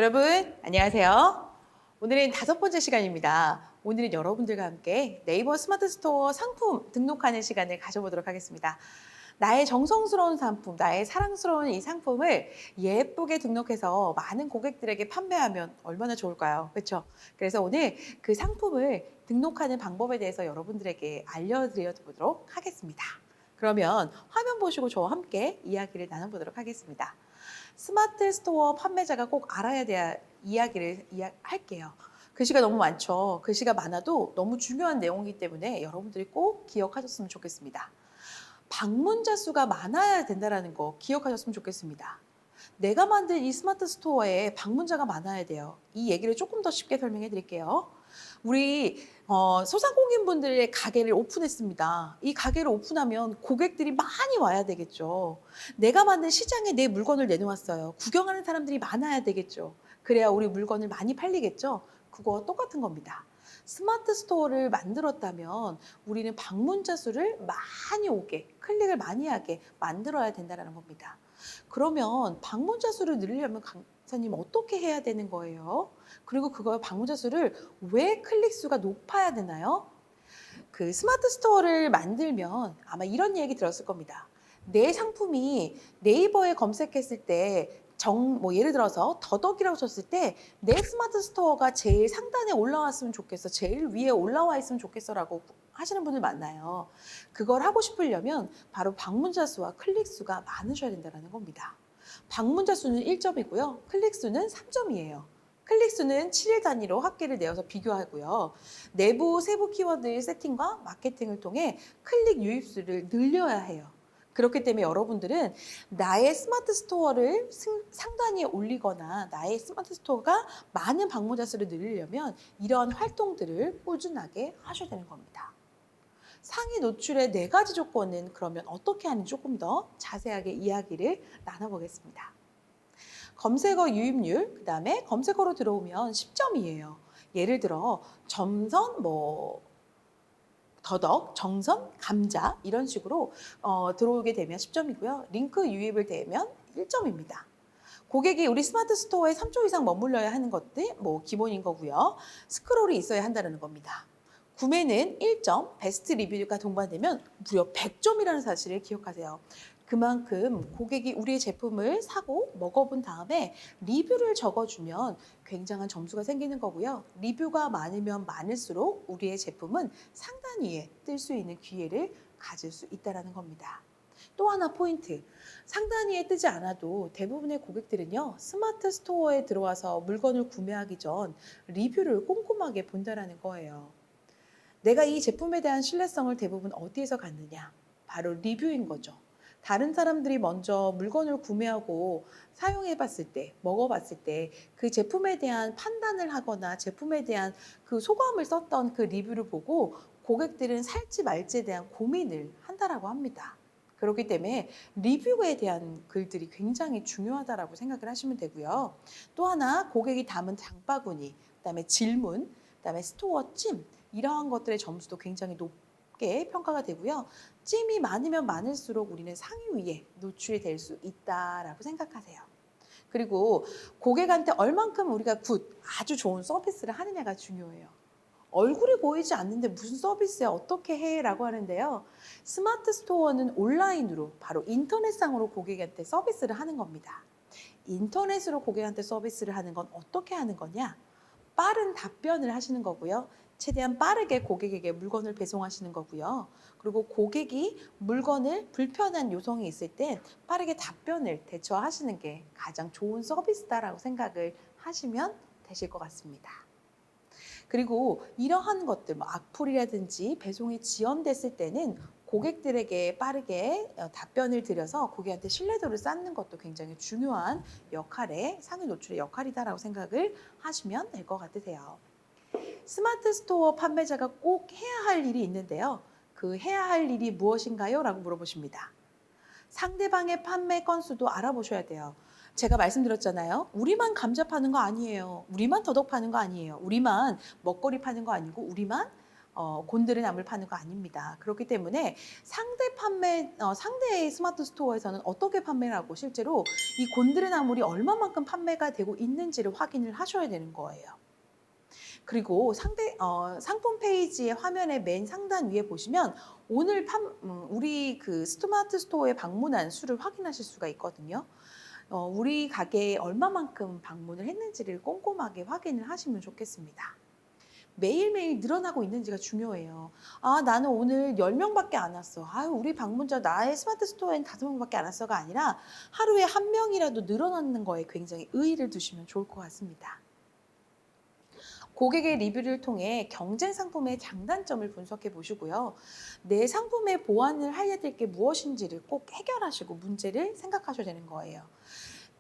여러분, 안녕하세요. 오늘은 5번째 시간입니다. 오늘은 여러분들과 함께 네이버 스마트 스토어 상품 등록하는 시간을 가져보도록 하겠습니다. 나의 정성스러운 상품, 나의 사랑스러운 이 상품을 예쁘게 등록해서 많은 고객들에게 판매하면 얼마나 좋을까요? 그렇죠? 그래서 오늘 그 상품을 등록하는 방법에 대해서 여러분들에게 알려드려 보도록 하겠습니다. 그러면 화면 보시고 저와 함께 이야기를 나눠보도록 하겠습니다. 스마트 스토어 판매자가 꼭 알아야 될 이야기를 할게요. 글씨가 너무 많죠. 글씨가 많아도 너무 중요한 내용이기 때문에 여러분들이 꼭 기억하셨으면 좋겠습니다. 방문자 수가 많아야 된다는 거 기억하셨으면 좋겠습니다. 내가 만든 이 스마트 스토어에 방문자가 많아야 돼요. 이 얘기를 조금 더 쉽게 설명해 드릴게요. 우리 소상공인분들의 가게를 오픈했습니다. 이 가게를 오픈하면 고객들이 많이 와야 되겠죠. 내가 만든 시장에 내 물건을 내놓았어요. 구경하는 사람들이 많아야 되겠죠. 그래야 우리 물건을 많이 팔리겠죠. 그거와 똑같은 겁니다. 스마트 스토어를 만들었다면 우리는 방문자 수를 많이 오게, 클릭을 많이 하게 만들어야 된다는 겁니다. 그러면 방문자 수를 늘리려면 강사님 어떻게 해야 되는 거예요? 그리고 그거 방문자 수를 왜 클릭 수가 높아야 되나요? 그 스마트 스토어를 만들면 아마 이런 얘기 들었을 겁니다. 내 상품이 네이버에 검색했을 때 뭐 예를 들어서 더덕이라고 쳤을 때 내 스마트 스토어가 제일 상단에 올라왔으면 좋겠어. 제일 위에 올라와 있으면 좋겠어라고 하시는 분들 많나요? 그걸 하고 싶으려면 바로 방문자 수와 클릭 수가 많으셔야 된다는 겁니다. 방문자 수는 1점이고요. 클릭 수는 3점이에요. 클릭 수는 7일 단위로 합계를 내어서 비교하고요. 내부 세부 키워드 세팅과 마케팅을 통해 클릭 유입 수를 늘려야 해요. 그렇기 때문에 여러분들은 나의 스마트 스토어를 상단에 올리거나 나의 스마트 스토어가 많은 방문자 수를 늘리려면 이러한 활동들을 꾸준하게 하셔야 되는 겁니다. 상위 노출의 4가지 조건은 그러면 어떻게 하는지 조금 더 자세하게 이야기를 나눠보겠습니다. 검색어 유입률, 그다음에 검색어로 들어오면 10점이에요. 예를 들어 점선, 더덕, 정선, 감자 이런 식으로 들어오게 되면 10점이고요. 링크 유입을 되면 1점입니다. 고객이 우리 스마트 스토어에 3초 이상 머물러야 하는 것들 기본인 거고요. 스크롤이 있어야 한다는 겁니다. 구매는 1점, 베스트 리뷰가 동반되면 무려 100점이라는 사실을 기억하세요. 그만큼 고객이 우리의 제품을 사고 먹어본 다음에 리뷰를 적어주면 굉장한 점수가 생기는 거고요. 리뷰가 많으면 많을수록 우리의 제품은 상단 위에 뜰 수 있는 기회를 가질 수 있다는 겁니다. 또 하나 포인트, 상단 위에 뜨지 않아도 대부분의 고객들은요, 스마트 스토어에 들어와서 물건을 구매하기 전 리뷰를 꼼꼼하게 본다는 거예요. 내가 이 제품에 대한 신뢰성을 대부분 어디에서 갖느냐? 바로 리뷰인 거죠. 다른 사람들이 먼저 물건을 구매하고 사용해 봤을 때, 먹어봤을 때 그 제품에 대한 판단을 하거나 제품에 대한 그 소감을 썼던 그 리뷰를 보고 고객들은 살지 말지에 대한 고민을 한다라고 합니다. 그렇기 때문에 리뷰에 대한 글들이 굉장히 중요하다라고 생각을 하시면 되고요. 또 하나 고객이 담은 장바구니, 그다음에 질문, 그다음에 스토어 찜 이러한 것들의 점수도 굉장히 높게 평가가 되고요. 찜이 많으면 많을수록 우리는 상위 위에 노출이 될 수 있다라고 생각하세요. 그리고 고객한테 얼만큼 우리가 아주 좋은 서비스를 하느냐가 중요해요. 얼굴이 보이지 않는데 무슨 서비스야 어떻게 해? 라고 하는데요. 스마트 스토어는 온라인으로 바로 인터넷상으로 고객한테 서비스를 하는 겁니다. 인터넷으로 고객한테 서비스를 하는 건 어떻게 하는 거냐? 빠른 답변을 하시는 거고요. 최대한 빠르게 고객에게 물건을 배송하시는 거고요. 그리고 고객이 물건을 불편한 요청이 있을 땐 빠르게 답변을 대처하시는 게 가장 좋은 서비스다라고 생각을 하시면 되실 것 같습니다. 그리고 이러한 것들, 악플이라든지 배송이 지연됐을 때는 고객들에게 빠르게 답변을 드려서 고객한테 신뢰도를 쌓는 것도 굉장히 중요한 상위 노출의 역할이다라고 생각을 하시면 될 것 같으세요. 스마트 스토어 판매자가 꼭 해야 할 일이 있는데요. 그 해야 할 일이 무엇인가요? 라고 물어보십니다. 상대방의 판매 건수도 알아보셔야 돼요. 제가 말씀드렸잖아요. 우리만 감자 파는 거 아니에요. 우리만 더덕 파는 거 아니에요. 우리만 먹거리 파는 거 아니고 우리만 곤드레나물 파는 거 아닙니다. 그렇기 때문에 상대 스마트 스토어에서는 어떻게 판매를 하고 실제로 이 곤드레나물이 얼마만큼 판매가 되고 있는지를 확인을 하셔야 되는 거예요. 그리고 상품 페이지의 화면의 맨 상단 위에 보시면 오늘 우리 그 스마트 스토어에 방문한 수를 확인하실 수가 있거든요. 우리 가게에 얼마만큼 방문을 했는지를 꼼꼼하게 확인을 하시면 좋겠습니다. 매일매일 늘어나고 있는지가 중요해요. 아, 나는 오늘 10명밖에 안 왔어. 아유, 우리 방문자 나의 스마트 스토어엔 5명밖에 안 왔어가 아니라 하루에 1명이라도 늘어나는 거에 굉장히 의의를 두시면 좋을 것 같습니다. 고객의 리뷰를 통해 경쟁 상품의 장단점을 분석해 보시고요. 내 상품의 보완을 해야 될 게 무엇인지를 꼭 해결하시고 문제를 생각하셔야 되는 거예요.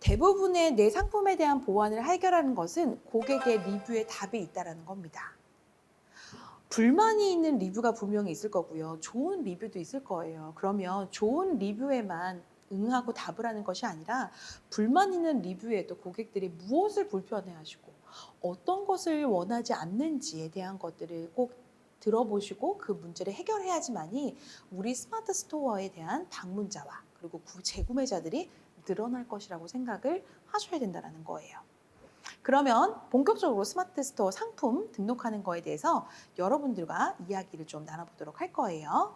대부분의 내 상품에 대한 보완을 해결하는 것은 고객의 리뷰에 답이 있다는 겁니다. 불만이 있는 리뷰가 분명히 있을 거고요. 좋은 리뷰도 있을 거예요. 그러면 좋은 리뷰에만 응하고 답을 하는 것이 아니라 불만 있는 리뷰에도 고객들이 무엇을 불편해하시고 어떤 것을 원하지 않는지에 대한 것들을 꼭 들어보시고 그 문제를 해결해야지만이 우리 스마트 스토어에 대한 방문자와 그리고 재구매자들이 늘어날 것이라고 생각을 하셔야 된다는 거예요. 그러면 본격적으로 스마트 스토어 상품 등록하는 거에 대해서 여러분들과 이야기를 좀 나눠보도록 할 거예요.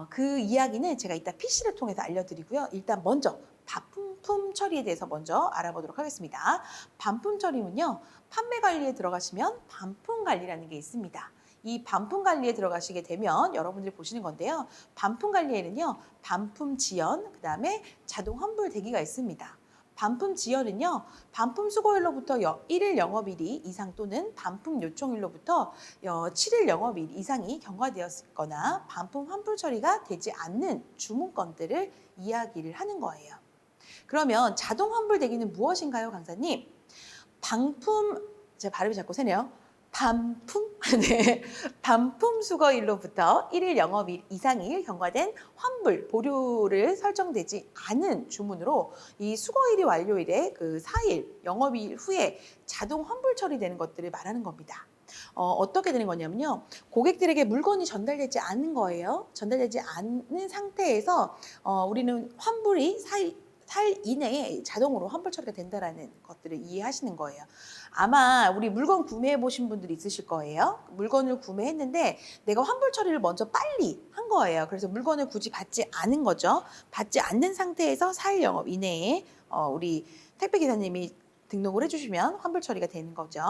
그 이야기는 제가 이따 PC를 통해서 알려드리고요. 일단 먼저 반품 처리에 대해서 먼저 알아보도록 하겠습니다. 반품 처리는요, 판매 관리에 들어가시면 반품 관리라는 게 있습니다. 이 반품 관리에 들어가시게 되면 여러분들이 보시는 건데요. 반품 관리에는요, 반품 지연, 그 다음에 자동 환불 대기가 있습니다. 반품 지연은요, 반품 수거일로부터 1일 영업일이 이상 또는 반품 요청일로부터 7일 영업일 이상이 경과되었거나 반품 환불 처리가 되지 않는 주문건들을 이야기를 하는 거예요. 그러면 자동 환불 대기는 무엇인가요, 강사님? 제가 발음이 자꾸 새네요. 네. 반품 수거일로부터 1일 영업일 이상일 경과된 환불, 보류를 설정되지 않은 주문으로 이 수거일이 완료일에 그 4일 영업일 후에 자동 환불 처리되는 것들을 말하는 겁니다. 어떻게 되는 거냐면요. 고객들에게 물건이 전달되지 않은 거예요. 전달되지 않는 상태에서 우리는 환불이 4일 이내에 자동으로 환불 처리가 된다는 것들을 이해하시는 거예요. 아마 우리 물건 구매해 보신 분들이 있으실 거예요. 물건을 구매했는데 내가 환불 처리를 먼저 빨리 한 거예요. 그래서 물건을 굳이 받지 않은 거죠. 받지 않는 상태에서 4일 영업 이내에 우리 택배기사님이 등록을 해주시면 환불 처리가 되는 거죠.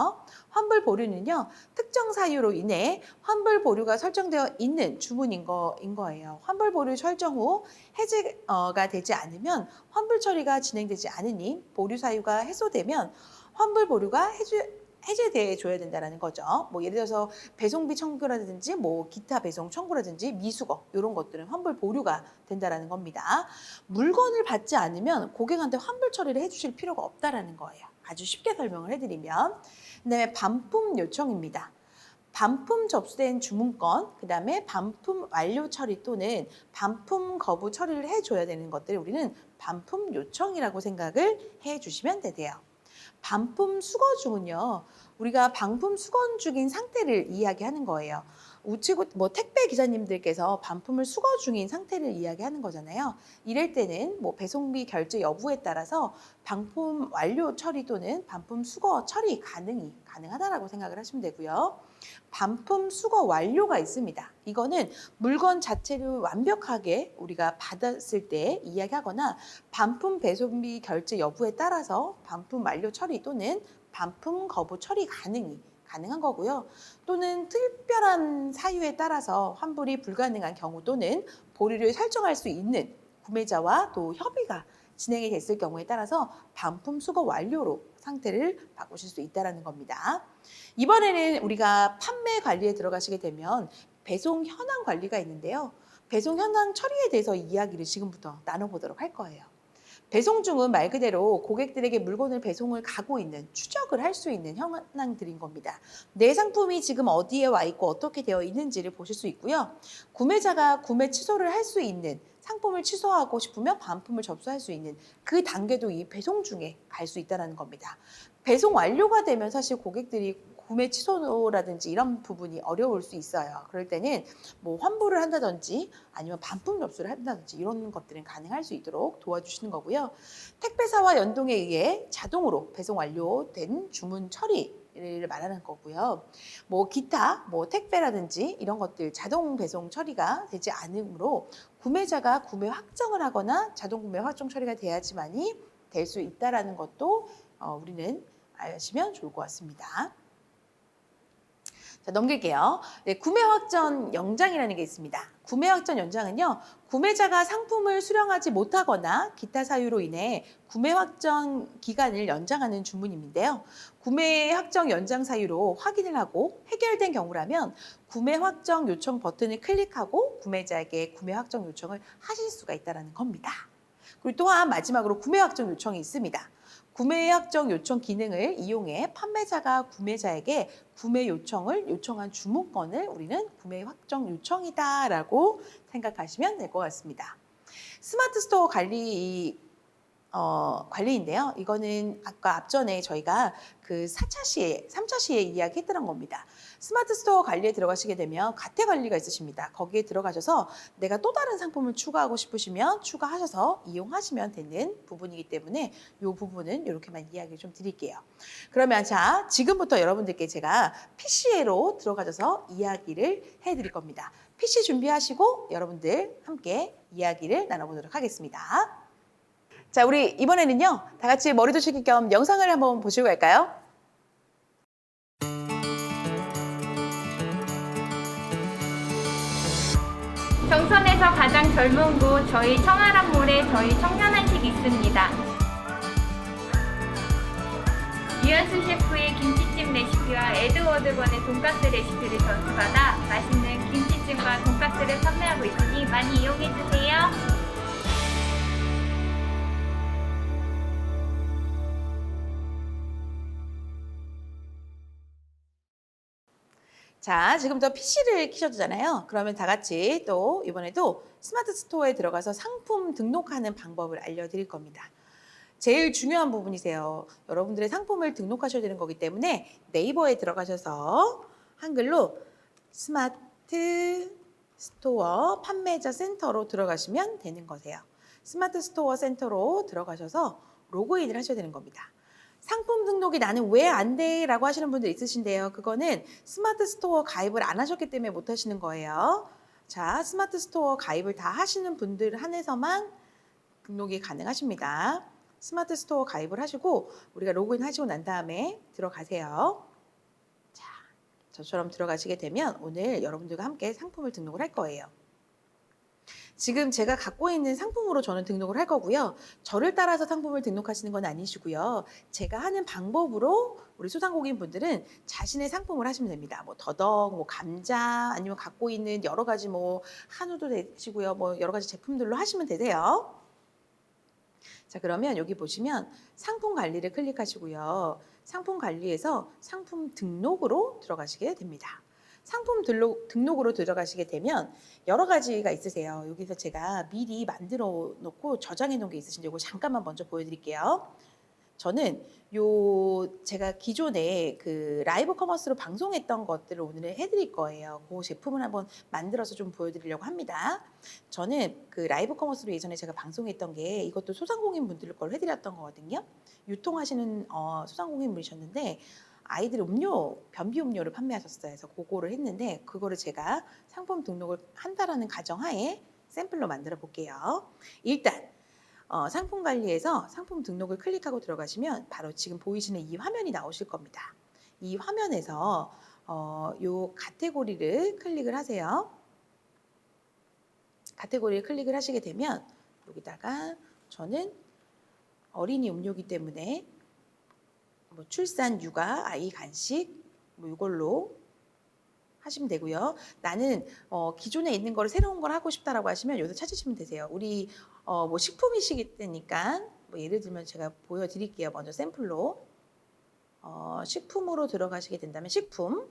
환불 보류는요, 특정 사유로 인해 환불 보류가 설정되어 있는 주문인 거예요. 환불 보류 설정 후 해제가 되지 않으면 환불 처리가 진행되지 않으니 보류 사유가 해소되면 환불 보류가 해제돼 줘야 된다는 거죠. 뭐 예를 들어서 배송비 청구라든지 뭐 기타 배송 청구라든지 미수거 이런 것들은 환불 보류가 된다는 겁니다. 물건을 받지 않으면 고객한테 환불 처리를 해주실 필요가 없다라는 거예요. 아주 쉽게 설명을 해드리면, 그다음에 반품 요청입니다. 반품 접수된 주문건, 그 다음에 반품 완료 처리 또는 반품 거부 처리를 해줘야 되는 것들을 우리는 반품 요청이라고 생각을 해주시면 되세요. 반품 수거 중은요, 우리가 반품 수거 중인 상태를 이야기하는 거예요. 우측 택배 기사님들께서 반품을 수거 중인 상태를 이야기하는 거잖아요. 이럴 때는 뭐 배송비 결제 여부에 따라서 반품 완료 처리 또는 반품 수거 처리 가능하다라고 생각을 하시면 되고요. 반품 수거 완료가 있습니다. 이거는 물건 자체를 완벽하게 우리가 받았을 때 이야기하거나 반품 배송비 결제 여부에 따라서 반품 완료 처리 또는 반품 거부 처리 가능한 거고요. 또는 특별한 사유에 따라서 환불이 불가능한 경우 또는 보류를 설정할 수 있는 구매자와 또 협의가 진행이 됐을 경우에 따라서 반품 수거 완료로 상태를 바꾸실 수 있다는 겁니다. 이번에는 우리가 판매 관리에 들어가시게 되면 배송 현황 관리가 있는데요. 배송 현황 처리에 대해서 이야기를 지금부터 나눠보도록 할 거예요. 배송 중은 말 그대로 고객들에게 물건을 배송을 가고 있는, 추적을 할 수 있는 현황들인 겁니다. 내 상품이 지금 어디에 와 있고 어떻게 되어 있는지를 보실 수 있고요. 구매자가 구매 취소를 할 수 있는, 상품을 취소하고 싶으면 반품을 접수할 수 있는 그 단계도 이 배송 중에 갈 수 있다는 겁니다. 배송 완료가 되면 사실 고객들이 구매 취소라든지 이런 부분이 어려울 수 있어요. 그럴 때는 뭐 환불을 한다든지 아니면 반품 접수를 한다든지 이런 것들은 가능할 수 있도록 도와주시는 거고요. 택배사와 연동에 의해 자동으로 배송 완료된 주문 처리를 말하는 거고요. 뭐 기타 뭐 택배라든지 이런 것들 자동 배송 처리가 되지 않으므로 구매자가 구매 확정을 하거나 자동 구매 확정 처리가 돼야지만이 될 수 있다라는 것도 우리는 아시면 좋을 것 같습니다. 자, 넘길게요. 네, 구매 확정 연장이라는 게 있습니다. 구매 확정 연장은요, 구매자가 상품을 수령하지 못하거나 기타 사유로 인해 구매 확정 기간을 연장하는 주문인데요. 구매 확정 연장 사유로 확인을 하고 해결된 경우라면 구매 확정 요청 버튼을 클릭하고 구매자에게 구매 확정 요청을 하실 수가 있다는 겁니다. 그리고 또한 마지막으로 구매 확정 요청이 있습니다. 구매 확정 요청 기능을 이용해 판매자가 구매자에게 구매 요청을 요청한 주문건을 우리는 구매 확정 요청이다라고 생각하시면 될 것 같습니다. 스마트 스토어 관리인데요. 이거는 아까 앞전에 저희가 그 4차 시에, 3차 시에 이야기했던 겁니다. 스마트 스토어 관리에 들어가시게 되면 가태 관리가 있으십니다. 거기에 들어가셔서 내가 또 다른 상품을 추가하고 싶으시면 추가하셔서 이용하시면 되는 부분이기 때문에 이 부분은 이렇게만 이야기를 좀 드릴게요. 그러면 자, 지금부터 여러분들께 제가 PC로 들어가셔서 이야기를 해드릴 겁니다. PC 준비하시고 여러분들 함께 이야기를 나눠보도록 하겠습니다. 자, 우리 이번에는요, 다 같이 머리도 식힐 겸 영상을 한번 보시고 갈까요? 정선에서 가장 젊은 곳 저희 청아람몰에 저희 청년한식 있습니다. 유현수 셰프의 김치찜 레시피와 에드워드건의 돈가스 레시피를 전수받아 맛있는 김치찜과 돈가스를 판매하고 있으니 많이 이용해주세요. 자, 지금부터 PC를 켜셨잖아요. 그러면 다 같이 또 이번에도 스마트 스토어에 들어가서 상품 등록하는 방법을 알려드릴 겁니다. 제일 중요한 부분이세요. 여러분들의 상품을 등록하셔야 되는 거기 때문에 네이버에 들어가셔서 한글로 스마트 스토어 판매자 센터로 들어가시면 되는 거세요. 스마트 스토어 센터로 들어가셔서 로그인을 하셔야 되는 겁니다. 상품 등록이 나는 왜 안 돼? 라고 하시는 분들 있으신데요. 그거는 스마트 스토어 가입을 안 하셨기 때문에 못 하시는 거예요. 자, 스마트 스토어 가입을 다 하시는 분들 한해서만 등록이 가능하십니다. 스마트 스토어 가입을 하시고 우리가 로그인 하시고 난 다음에 들어가세요. 자, 저처럼 들어가시게 되면 오늘 여러분들과 함께 상품을 등록을 할 거예요. 지금 제가 갖고 있는 상품으로 저는 등록을 할 거고요. 저를 따라서 상품을 등록하시는 건 아니시고요. 제가 하는 방법으로 우리 소상공인 분들은 자신의 상품을 하시면 됩니다. 뭐 더덕, 뭐 감자, 아니면 갖고 있는 여러 가지 뭐 한우도 되시고요. 뭐 여러 가지 제품들로 하시면 되세요. 자, 그러면 여기 보시면 상품 관리를 클릭하시고요. 상품 관리에서 상품 등록으로 들어가시게 됩니다. 상품 등록으로 들어가시게 되면 여러 가지가 있으세요. 여기서 제가 미리 만들어 놓고 저장해 놓은 게 있으신데 이거 잠깐만 먼저 보여드릴게요. 저는 제가 기존에 그 라이브 커머스로 방송했던 것들을 오늘 해드릴 거예요. 그 제품을 한번 만들어서 좀 보여드리려고 합니다. 저는 그 라이브 커머스로 예전에 제가 방송했던 게 이것도 소상공인 분들 걸 해드렸던 거거든요. 유통하시는 소상공인 분이셨는데 아이들 음료, 변비 음료를 판매하셨어요. 그래서 그거를 했는데 그거를 제가 상품 등록을 한다라는 가정하에 샘플로 만들어 볼게요. 일단 상품 관리에서 상품 등록을 클릭하고 들어가시면 바로 지금 보이시는 이 화면이 나오실 겁니다. 이 화면에서 요 카테고리를 클릭을 하세요. 카테고리를 클릭을 하시게 되면 여기다가 저는 어린이 음료이기 때문에 뭐 출산, 육아, 아이 간식 뭐 이걸로 하시면 되고요. 나는 기존에 있는 거를 새로운 걸 하고 싶다라고 하시면 여기서 찾으시면 되세요. 우리 뭐 식품이시기 때니까 뭐 예를 들면 제가 보여드릴게요. 먼저 샘플로 식품으로 들어가시게 된다면 식품,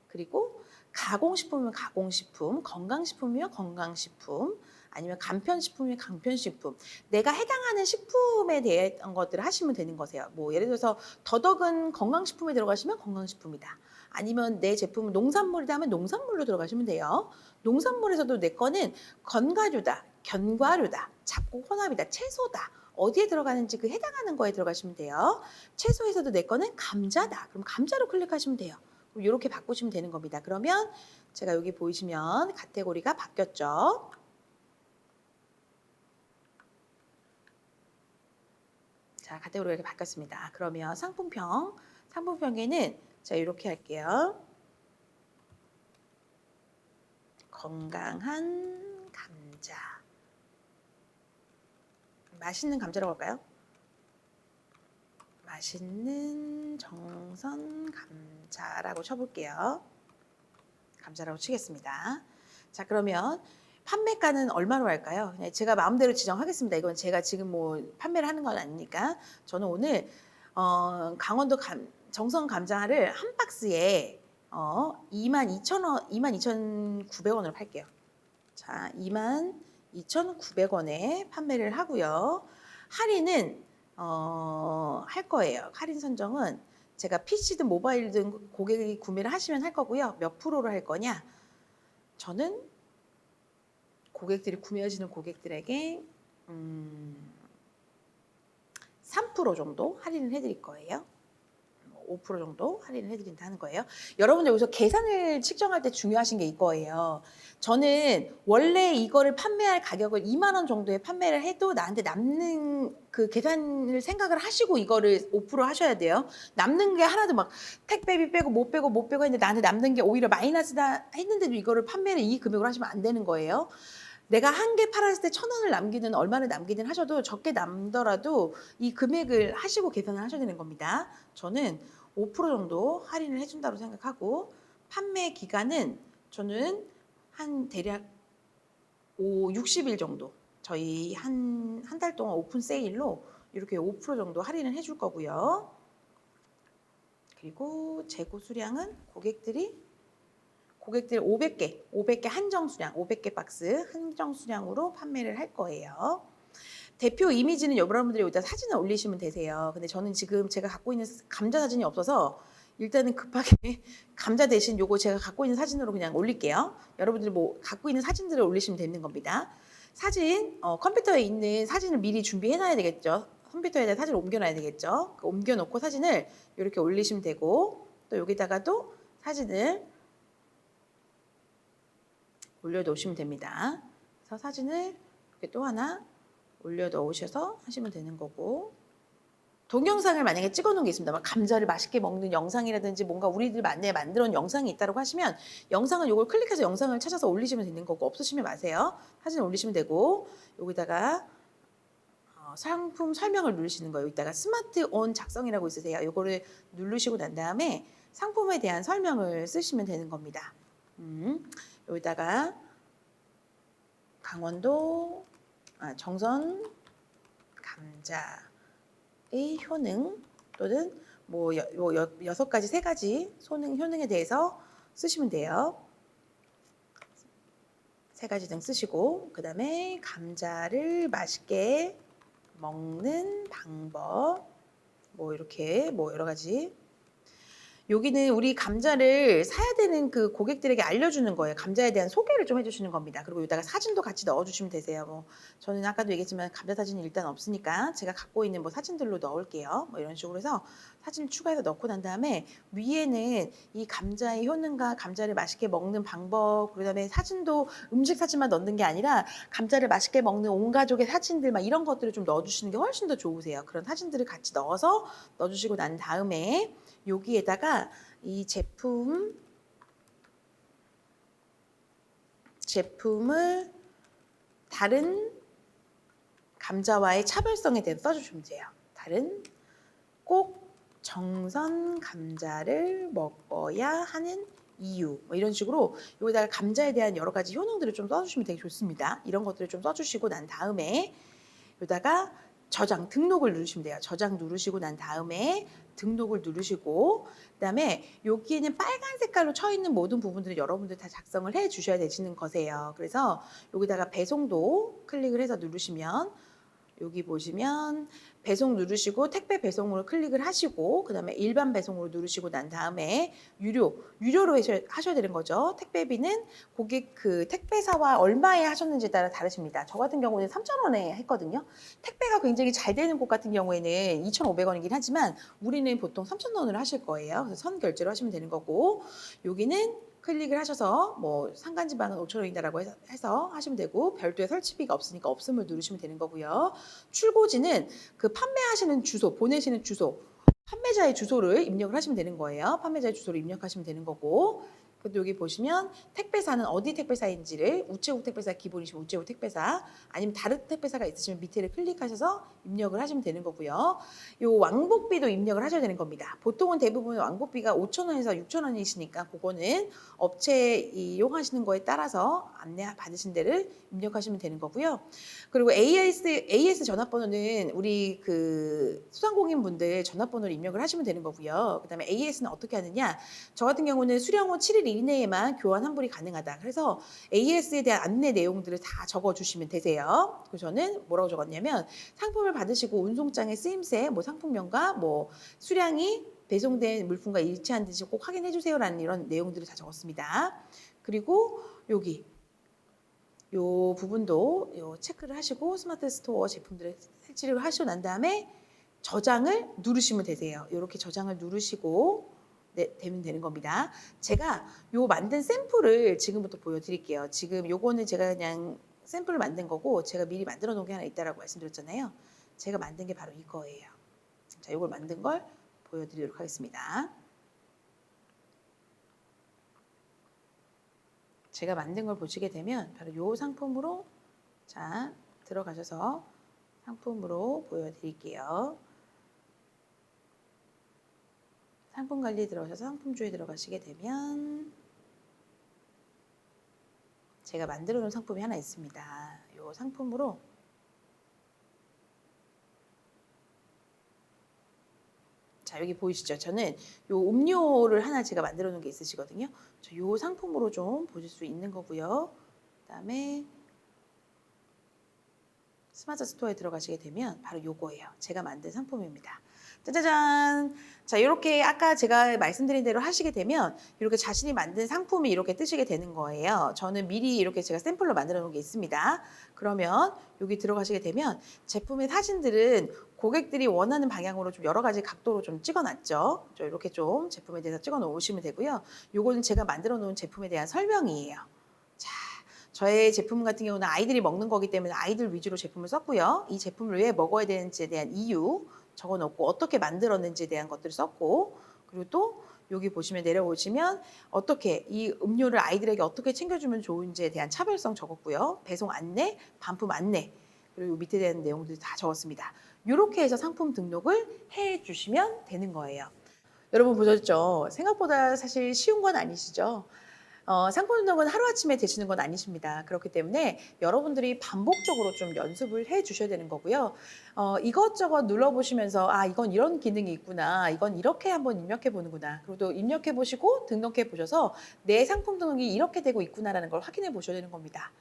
그리고 가공식품이면 가공식품, 건강식품이면 건강식품, 아니면 간편식품이면 간편식품. 내가 해당하는 식품에 대한 것들을 하시면 되는 거세요. 뭐 예를 들어서 더덕은 건강식품에 들어가시면 건강식품이다. 아니면 내 제품은 농산물이다 하면 농산물로 들어가시면 돼요. 농산물에서도 내 거는 건과류다, 견과류다, 잡곡 혼합이다, 채소다. 어디에 들어가는지 그 해당하는 거에 들어가시면 돼요. 채소에서도 내 거는 감자다. 그럼 감자로 클릭하시면 돼요. 그럼 이렇게 바꾸시면 되는 겁니다. 그러면 제가 여기 보이시면 카테고리가 바뀌었죠. 자, 카테고리가 이렇게 바뀌었습니다. 그러면 상품평에는 자, 이렇게 할게요. 건강한 감자. 맛있는 감자라고 할까요? 맛있는 정선 감자라고 쳐볼게요. 감자라고 치겠습니다. 자, 그러면 판매가는 얼마로 할까요? 그냥 제가 마음대로 지정하겠습니다. 이건 제가 지금 뭐 판매를 하는 건 아니니까. 저는 오늘 강원도 정선 감자를 한 박스에 22,000원, 22,900원으로 팔게요. 자, 22,900원에 판매를 하고요. 할인은 할 거예요. 할인 선정은 제가 PC든 모바일든 고객이 구매를 하시면 할 거고요. 몇 프로로 할 거냐? 저는 고객들이 구매하시는 고객들에게 3% 정도 할인을 해드릴 거예요. 5% 정도 할인을 해드린다는 거예요. 여러분들 여기서 계산을 측정할 때 중요하신 게 이거예요. 저는 원래 이거를 판매할 가격을 2만 원 정도에 판매를 해도 나한테 남는 그 계산을 생각을 하시고 이거를 5% 하셔야 돼요. 남는 게 하나도 막 택배비 빼고 못 빼고 했는데 나한테 남는 게 오히려 마이너스다 했는데도 이거를 판매를 이 금액으로 하시면 안 되는 거예요. 내가 한 개 팔았을 때 1,000원을 남기든 얼마를 남기든 하셔도 적게 남더라도 이 금액을 하시고 계산을 하셔야 되는 겁니다. 저는 5% 정도 할인을 해준다고 생각하고 판매 기간은 저는 한 대략 60일 정도 저희 한 달 동안 오픈 세일로 이렇게 5% 정도 할인을 해줄 거고요. 그리고 재고 수량은 고객들 500개 한정 수량, 500개 박스 한정 수량으로 판매를 할 거예요. 대표 이미지는 여러분들이 여기다 사진을 올리시면 되세요. 근데 저는 지금 제가 갖고 있는 감자 사진이 없어서 일단은 급하게 감자 대신 요거 제가 갖고 있는 사진으로 그냥 올릴게요. 여러분들이 뭐 갖고 있는 사진들을 올리시면 되는 겁니다. 사진, 컴퓨터에 있는 사진을 미리 준비해 놔야 되겠죠. 컴퓨터에다 사진을 옮겨놔야 되겠죠. 옮겨놓고 사진을 이렇게 올리시면 되고 또 여기다가도 사진을 올려놓으시면 됩니다. 그래서 사진을 이렇게 또 하나 올려놓으셔서 하시면 되는 거고 동영상을 만약에 찍어놓은 게 있습니다. 막 감자를 맛있게 먹는 영상이라든지 뭔가 우리들 만들어 놓은 영상이 있다고 하시면 영상은 이걸 클릭해서 영상을 찾아서 올리시면 되는 거고 없으시면 마세요. 사진 올리시면 되고 여기다가 상품 설명을 누르시는 거예요. 여기다가 스마트 온 작성이라고 있으세요. 이거를 누르시고 난 다음에 상품에 대한 설명을 쓰시면 되는 겁니다. 여기다가 강원도 정선 감자의 효능 또는 뭐 6가지, 3가지 효능에 대해서 쓰시면 돼요. 3가지 등 쓰시고 그 다음에 감자를 맛있게 먹는 방법 뭐 이렇게 뭐 여러 가지 여기는 우리 감자를 사야 되는 그 고객들에게 알려주는 거예요. 감자에 대한 소개를 좀 해주시는 겁니다. 그리고 여기다가 사진도 같이 넣어주시면 되세요. 뭐 저는 아까도 얘기했지만 감자 사진이 일단 없으니까 제가 갖고 있는 뭐 사진들로 넣을게요. 뭐 이런 식으로 해서 사진을 추가해서 넣고 난 다음에 위에는 이 감자의 효능과 감자를 맛있게 먹는 방법 그다음에 사진도 음식 사진만 넣는 게 아니라 감자를 맛있게 먹는 온 가족의 사진들 막 이런 것들을 좀 넣어주시는 게 훨씬 더 좋으세요. 그런 사진들을 같이 넣어서 넣어주시고 난 다음에 여기에다가 이 제품을 다른 감자와의 차별성에 대해서 써주시면 돼요. 꼭 정선 감자를 먹어야 하는 이유 뭐 이런 식으로 여기다가 감자에 대한 여러 가지 효능들을 좀 써주시면 되게 좋습니다. 이런 것들을 좀 써주시고 난 다음에 여기다가 등록을 누르시면 돼요. 저장 누르시고 난 다음에 등록을 누르시고 그다음에 여기에는 빨간 색깔로 쳐 있는 모든 부분들을 여러분들 다 작성을 해 주셔야 되시는 거세요. 그래서 여기다가 배송도 클릭을 해서 누르시면 여기 보시면 배송 누르시고 택배 배송으로 클릭을 하시고 그다음에 일반 배송으로 누르시고 난 다음에 유료로 하셔야 되는 거죠. 택배비는 고객 그 택배사와 얼마에 하셨는지에 따라 다르십니다. 저 같은 경우는 3,000원에 했거든요. 택배가 굉장히 잘 되는 곳 같은 경우에는 2,500원이긴 하지만 우리는 보통 3,000원으로 하실 거예요. 그래서 선 결제로 하시면 되는 거고 여기는 클릭을 하셔서 뭐 상간지방은 5,000원이다라고 해서 하시면 되고 별도의 설치비가 없으니까 없음을 누르시면 되는 거고요. 출고지는 그 판매하시는 주소, 보내시는 주소, 판매자의 주소를 입력을 하시면 되는 거예요. 판매자의 주소를 입력하시면 되는 거고 그리고 여기 보시면 택배사는 어디 택배사인지를 우체국 택배사 기본이시면 우체국 택배사 아니면 다른 택배사가 있으시면 밑에를 클릭하셔서 입력을 하시면 되는 거고요. 요 왕복비도 입력을 하셔야 되는 겁니다. 보통은 대부분 왕복비가 5,000원에서 6,000원이시니까 그거는 업체 이용하시는 거에 따라서 안내 받으신 데를 입력하시면 되는 거고요. 그리고 AS 전화번호는 우리 그 소상공인 분들 전화번호를 입력을 하시면 되는 거고요. 그다음에 AS는 어떻게 하느냐? 저 같은 경우는 수령 후 7일 이내에만 교환 환불이 가능하다. 그래서 AS에 대한 안내 내용들을 다 적어주시면 되세요. 그래서 저는 뭐라고 적었냐면 상품을 받으시고 운송장의 쓰임새, 뭐 상품명과 뭐 수량이 배송된 물품과 일치한 듯이 꼭 확인해 주세요라는 이런 내용들을 다 적었습니다. 그리고 여기 요 부분도 요 체크를 하시고 스마트 스토어 제품들을 설치를 하시고 난 다음에 저장을 누르시면 되세요. 이렇게 저장을 누르시고 되면 되는 겁니다. 제가 요 만든 샘플을 지금부터 보여드릴게요. 지금 요거는 제가 그냥 샘플을 만든 거고 제가 미리 만들어 놓은 게 하나 있다라고 말씀드렸잖아요. 제가 만든 게 바로 이거예요. 자, 요걸 만든 걸 보여드리도록 하겠습니다. 제가 만든 걸 보시게 되면 바로 요 상품으로 자 들어가셔서 상품으로 보여드릴게요. 상품 관리에 들어가셔서 상품주에 들어가시게 되면 제가 만들어 놓은 상품이 하나 있습니다. 요 상품으로 자 여기 보이시죠? 저는 요 음료를 하나 제가 만들어 놓은 게 있으시거든요. 저 요 상품으로 좀 보실 수 있는 거고요. 그다음에 스마트 스토어에 들어가시게 되면 바로 요거예요. 제가 만든 상품입니다. 짜자잔! 자, 이렇게 아까 제가 말씀드린 대로 하시게 되면 이렇게 자신이 만든 상품이 이렇게 뜨시게 되는 거예요. 저는 미리 이렇게 제가 샘플로 만들어 놓은 게 있습니다. 그러면 여기 들어가시게 되면 제품의 사진들은 고객들이 원하는 방향으로 좀 여러 가지 각도로 좀 찍어 놨죠. 이렇게 좀 제품에 대해서 찍어 놓으시면 되고요. 요거는 제가 만들어 놓은 제품에 대한 설명이에요. 자, 저의 제품 같은 경우는 아이들이 먹는 거기 때문에 아이들 위주로 제품을 썼고요. 이 제품을 왜 먹어야 되는지에 대한 이유 적어놓고 어떻게 만들었는지에 대한 것들을 썼고 그리고 또 여기 보시면 내려오시면 어떻게 이 음료를 아이들에게 어떻게 챙겨주면 좋은지에 대한 차별성 적었고요. 배송 안내, 반품 안내 그리고 밑에 대한 내용들이 다 적었습니다. 이렇게 해서 상품 등록을 해주시면 되는 거예요. 여러분 보셨죠? 생각보다 사실 쉬운 건 아니시죠? 상품 등록은 하루아침에 되시는 건 아니십니다. 그렇기 때문에 여러분들이 반복적으로 좀 연습을 해 주셔야 되는 거고요. 이것저것 눌러보시면서 아 이건 이런 기능이 있구나. 이건 이렇게 한번 입력해 보는구나. 그리고 또 입력해 보시고 등록해 보셔서 내 상품 등록이 이렇게 되고 있구나라는 걸 확인해 보셔야 되는 겁니다.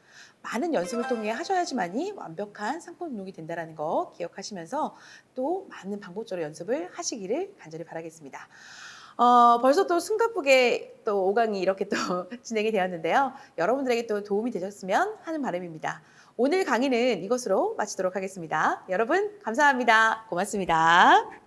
많은 연습을 통해 하셔야지만이 완벽한 상품 등록이 된다는 거 기억하시면서 또 많은 반복적으로 연습을 하시기를 간절히 바라겠습니다. 벌써 또 숨가쁘게 또 5강이 이렇게 또 진행이 되었는데요. 여러분들에게 또 도움이 되셨으면 하는 바람입니다. 오늘 강의는 이것으로 마치도록 하겠습니다. 여러분 감사합니다. 고맙습니다.